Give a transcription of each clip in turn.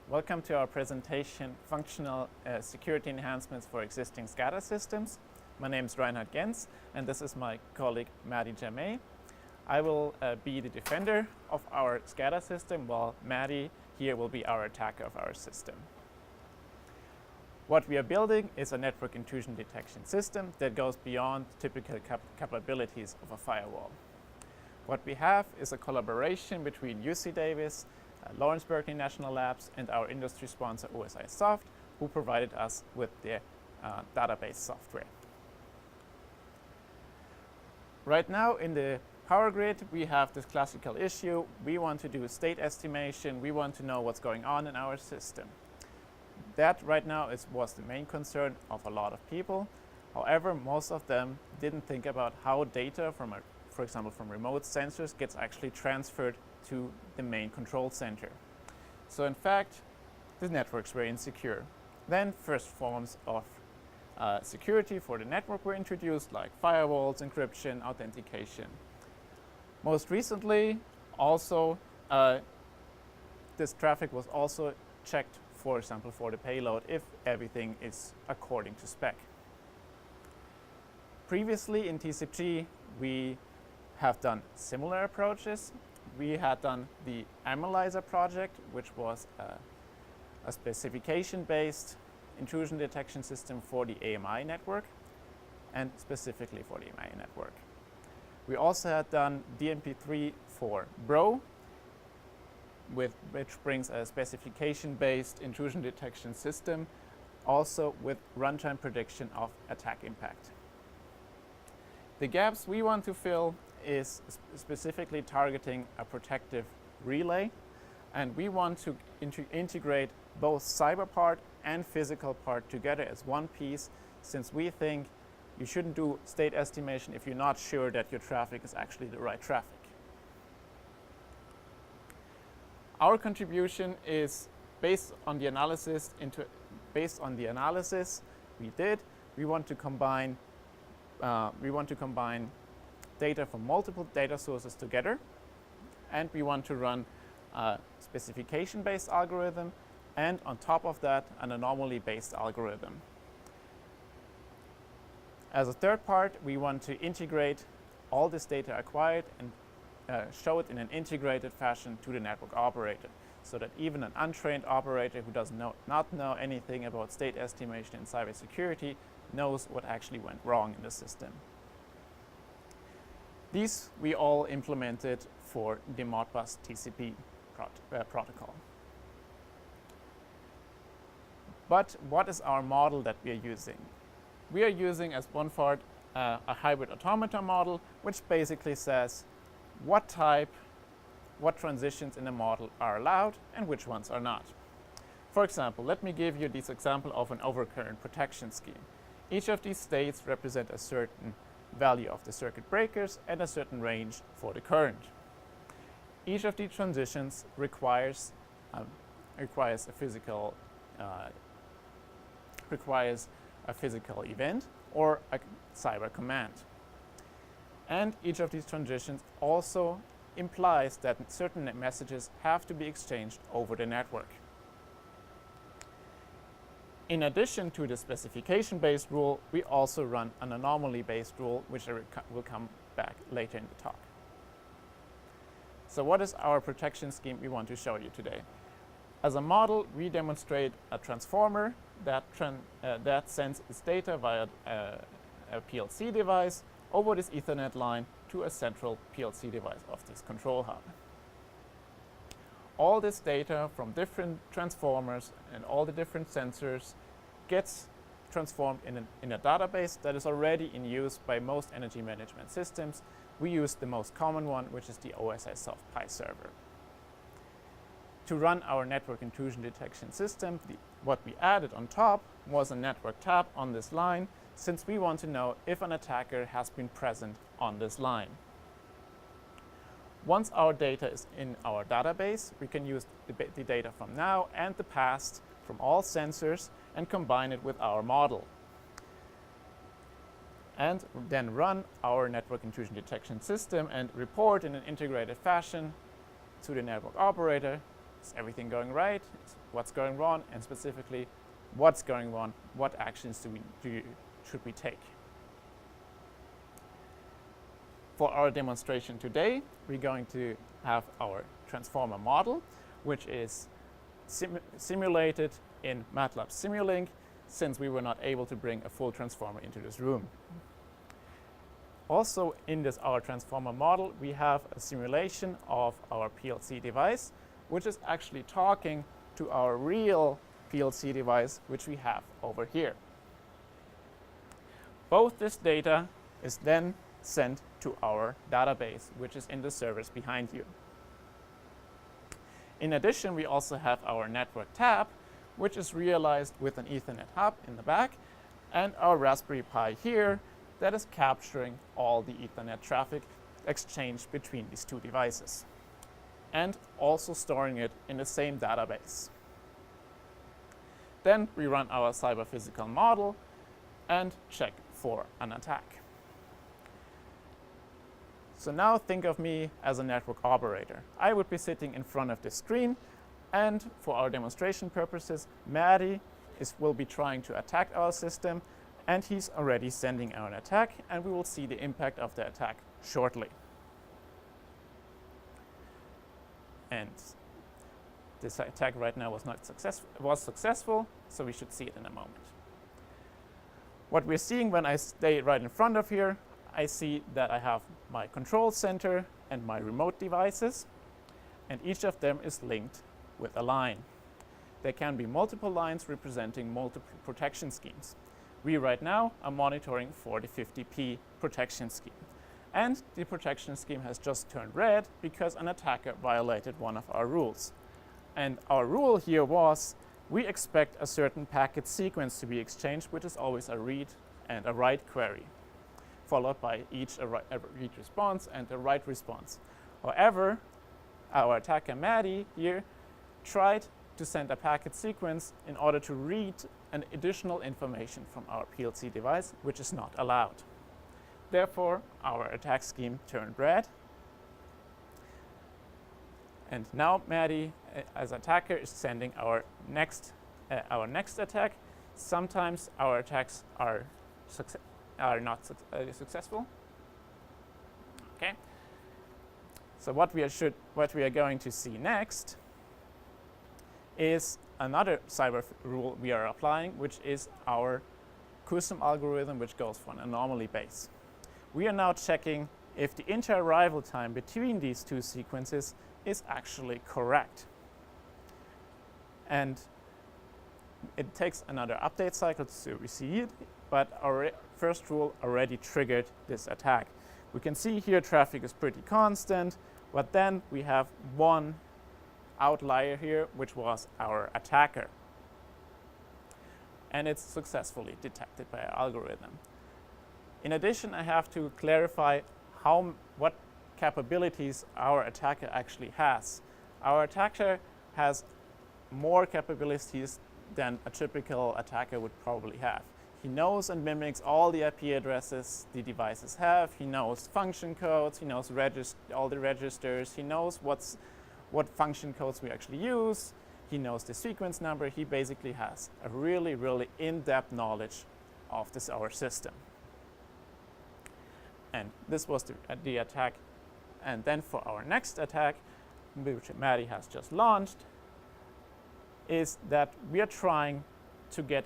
Welcome to our presentation, Functional Security Enhancements for Existing SCADA Systems. My name is Reinhard Gentz, and this is my colleague Mahdi Jamei. I will be the defender of our SCADA system, while Mahdi here will be our attacker of our system. What we are building is a network intrusion detection system that goes beyond typical capabilities of a firewall. What we have is a collaboration between UC Davis, Lawrence Berkeley National Labs, and our industry sponsor OSI Soft, who provided us with their database software. Right now in the power grid, we have this classical issue. We want to do state estimation. We want to know what's going on in our system. That right now was the main concern of a lot of people. However, most of them didn't think about how data from, for example, from remote sensors gets actually transferred to the main control center. So in fact, the networks were insecure. Then first forms of security for the network were introduced, like firewalls, encryption, authentication. Most recently, also, this traffic was also checked, for example, for the payload, if everything is according to spec. Previously in TCIPG, we have done similar approaches. We had done the Analyzer project, which was a specification-based intrusion detection system for the AMI network, and specifically for the AMI network. We also had done DNP3 for BRO, which brings a specification-based intrusion detection system, also with runtime prediction of attack impact. The gaps we want to fill is specifically targeting a protective relay, and we want to integrate both cyber part and physical part together as one piece, since we think you shouldn't do state estimation if you're not sure that your traffic is actually the right traffic. Our contribution is based on the analysis we did. We want to combine data from multiple data sources together, and we want to run a specification-based algorithm, and on top of that, an anomaly-based algorithm. As a third part, we want to integrate all this data acquired and show it in an integrated fashion to the network operator, so that even an untrained operator who does not know anything about state estimation and cybersecurity knows what actually went wrong in the system. These we all implemented for the Modbus TCP protocol. But what is our model that we are using? We are using as one part a hybrid automata model, which basically says what transitions in the model are allowed and which ones are not. For example, let me give you this example of an overcurrent protection scheme. Each of these states represent a certain value of the circuit breakers and a certain range for the current. Each of these transitions requires a physical event or a cyber command. And each of these transitions also implies that certain messages have to be exchanged over the network. In addition to the specification-based rule, we also run an anomaly-based rule, which I will come back later in the talk. So what is our protection scheme we want to show you today? As a model, we demonstrate a transformer that sends its data via a PLC device over this Ethernet line to a central PLC device of this control hub. All this data from different transformers and all the different sensors gets transformed in a database that is already in use by most energy management systems. We use the most common one, which is the OSI Soft Pi server. To run our network intrusion detection system, what we added on top was a network tab on this line, since we want to know if an attacker has been present on this line. Once our data is in our database, we can use the data from now and the past from all sensors and combine it with our model. And then run our network intrusion detection system and report in an integrated fashion to the network operator is everything going right? What's going wrong? And specifically, what's going wrong? What actions should we take? For our demonstration today, we're going to have our transformer model, which is simulated in MATLAB Simulink, since we were not able to bring a full transformer into this room. Also, in this our transformer model, we have a simulation of our PLC device, which is actually talking to our real PLC device, which we have over here. Both this data is then sent to our database, which is in the servers behind you. In addition, we also have our network tab, which is realized with an Ethernet hub in the back, and our Raspberry Pi here that is capturing all the Ethernet traffic exchanged between these two devices, and also storing it in the same database. Then we run our cyber-physical model and check for an attack. So now think of me as a network operator. I would be sitting in front of this screen, and for our demonstration purposes, Mahdi will be trying to attack our system, and he's already sending out an attack, and we will see the impact of the attack shortly. And this attack right now was successful, so we should see it in a moment. What we're seeing when I stay right in front of here, I see that I have my control center and my remote devices, and each of them is linked with a line. There can be multiple lines representing multiple protection schemes. We right now are monitoring for the 50p protection scheme. And the protection scheme has just turned red because an attacker violated one of our rules. And our rule here was we expect a certain packet sequence to be exchanged, which is always a read and a write query, followed by each a read response and a write response. However, our attacker Mahdi here tried to send a packet sequence in order to read an additional information from our PLC device, which is not allowed. Therefore, our attack scheme turned red. And now Mahdi, as attacker, is sending our next attack. Sometimes our attacks are not successful. Okay. So what we are going to see next is another cyber rule we are applying, which is our custom algorithm, which goes for an anomaly base. We are now checking if the inter-arrival time between these two sequences is actually correct. And it takes another update cycle to see it, but our first rule already triggered this attack. We can see here traffic is pretty constant, but then we have one outlier here, which was our attacker. And it's successfully detected by our algorithm. In addition, I have to clarify what capabilities our attacker actually has. Our attacker has more capabilities than a typical attacker would probably have. He knows and mimics all the IP addresses the devices have. He knows function codes. He knows all the registers. He knows what function codes we actually use. He knows the sequence number. He basically has a really, really in-depth knowledge of our system. And this was the attack. And then for our next attack, which Mahdi has just launched, is that we are trying to get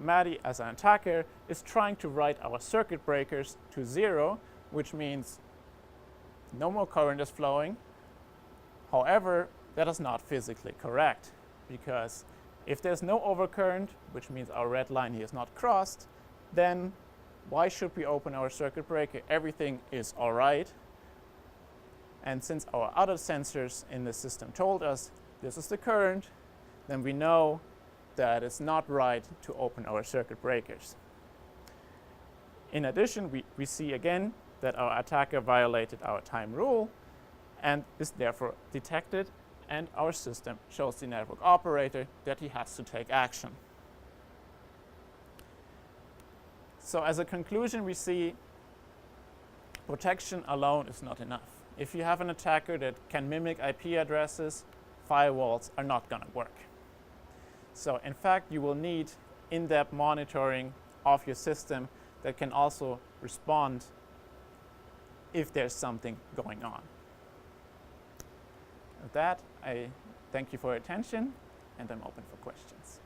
Mahdi as an attacker is trying to write our circuit breakers to 0, which means no more current is flowing. However, that is not physically correct, because if there's no overcurrent, which means our red line here is not crossed, then why should we open our circuit breaker? Everything is all right. And since our other sensors in the system told us this is the current, then we know that it's not right to open our circuit breakers. In addition, we see again that our attacker violated our time rule and is therefore detected, and our system shows the network operator that he has to take action. So as a conclusion, we see protection alone is not enough. If you have an attacker that can mimic IP addresses, firewalls are not going to work. So in fact, you will need in-depth monitoring of your system that can also respond if there's something going on. With that, I thank you for your attention, and I'm open for questions.